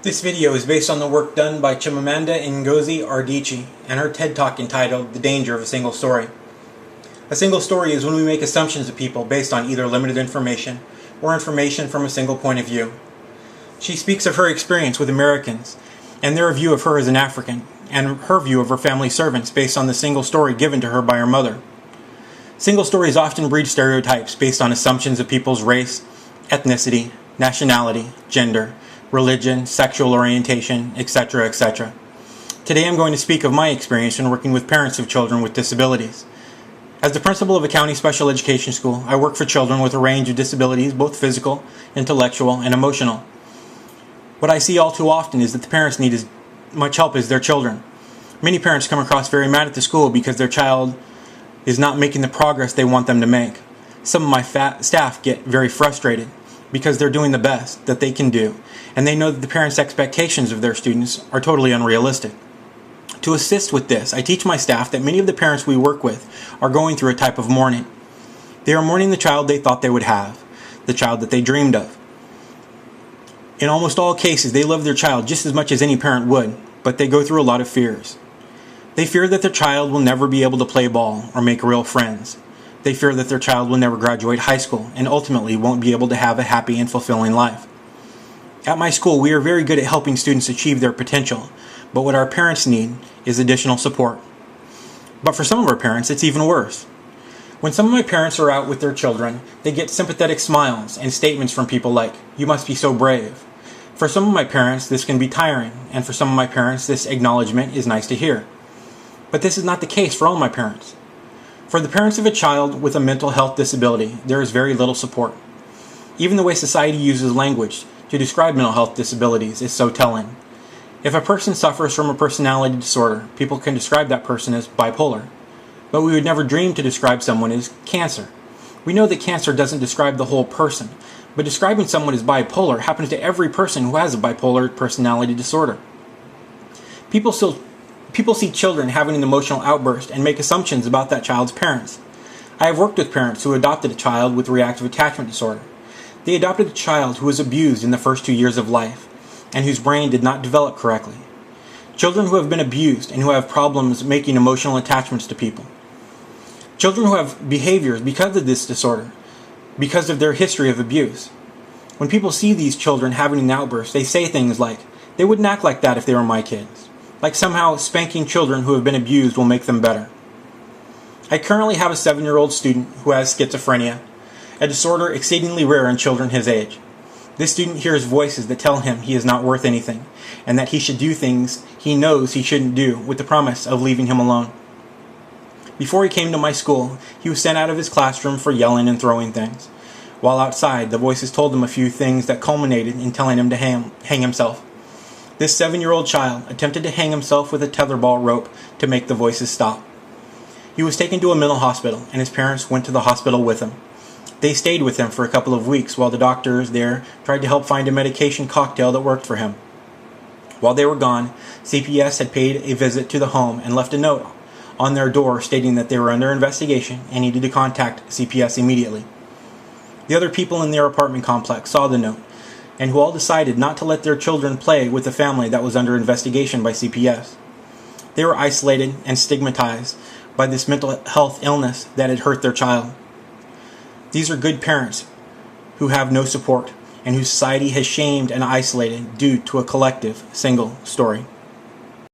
This video is based on the work done by Chimamanda Ngozi Adichie and her TED Talk entitled The Danger of a Single Story. A single story is when we make assumptions of people based on either limited information or information from a single point of view. She speaks of her experience with Americans and their view of her as an African, and her view of her family servants based on the single story given to her by her mother. Single stories often breed stereotypes based on assumptions of people's race, ethnicity, nationality, gender, religion, sexual orientation, etc., etc. Today I'm going to speak of my experience in working with parents of children with disabilities. As the principal of a county special education school, I work for children with a range of disabilities, both physical, intellectual, and emotional. What I see all too often is that the parents need as much help as their children. Many parents come across very mad at the school because their child is not making the progress they want them to make. Some of my staff get very frustrated because they're doing the best that they can do, and they know that the parents' expectations of their students are totally unrealistic. To assist with this, I teach my staff that many of the parents we work with are going through a type of mourning. They are mourning the child they thought they would have, the child that they dreamed of. In almost all cases, they love their child just as much as any parent would, but they go through a lot of fears. They fear that their child will never be able to play ball or make real friends. They fear that their child will never graduate high school and ultimately won't be able to have a happy and fulfilling life. At my school, we are very good at helping students achieve their potential, but what our parents need is additional support. But for some of our parents, it's even worse. When some of my parents are out with their children, they get sympathetic smiles and statements from people like, "You must be so brave." For some of my parents, this can be tiring, and for some of my parents, this acknowledgement is nice to hear. But this is not the case for all my parents. For the parents of a child with a mental health disability, there is very little support. Even the way society uses language to describe mental health disabilities is so telling. If a person suffers from a personality disorder, people can describe that person as bipolar. But we would never dream to describe someone as cancer. We know that cancer doesn't describe the whole person, but describing someone as bipolar happens to every person who has a bipolar personality disorder. People see children having an emotional outburst and make assumptions about that child's parents. I have worked with parents who adopted a child with reactive attachment disorder. They adopted a child who was abused in the first 2 years of life and whose brain did not develop correctly. Children who have been abused and who have problems making emotional attachments to people. Children who have behaviors because of this disorder, because of their history of abuse. When people see these children having an outburst, they say things like, "They wouldn't act like that if they were my kids." Like somehow spanking children who have been abused will make them better. I currently have a 7-year-old student who has schizophrenia, a disorder exceedingly rare in children his age. This student hears voices that tell him he is not worth anything, and that he should do things he knows he shouldn't do, with the promise of leaving him alone. Before he came to my school, he was sent out of his classroom for yelling and throwing things. While outside, the voices told him a few things that culminated in telling him to hang himself. This 7-year-old child attempted to hang himself with a tetherball rope to make the voices stop. He was taken to a mental hospital, and his parents went to the hospital with him. They stayed with him for a couple of weeks while the doctors there tried to help find a medication cocktail that worked for him. While they were gone, CPS had paid a visit to the home and left a note on their door stating that they were under investigation and needed to contact CPS immediately. The other people in their apartment complex saw the note, and who all decided not to let their children play with a family that was under investigation by CPS. They were isolated and stigmatized by this mental health illness that had hurt their child. These are good parents who have no support and whose society has shamed and isolated due to a collective single story.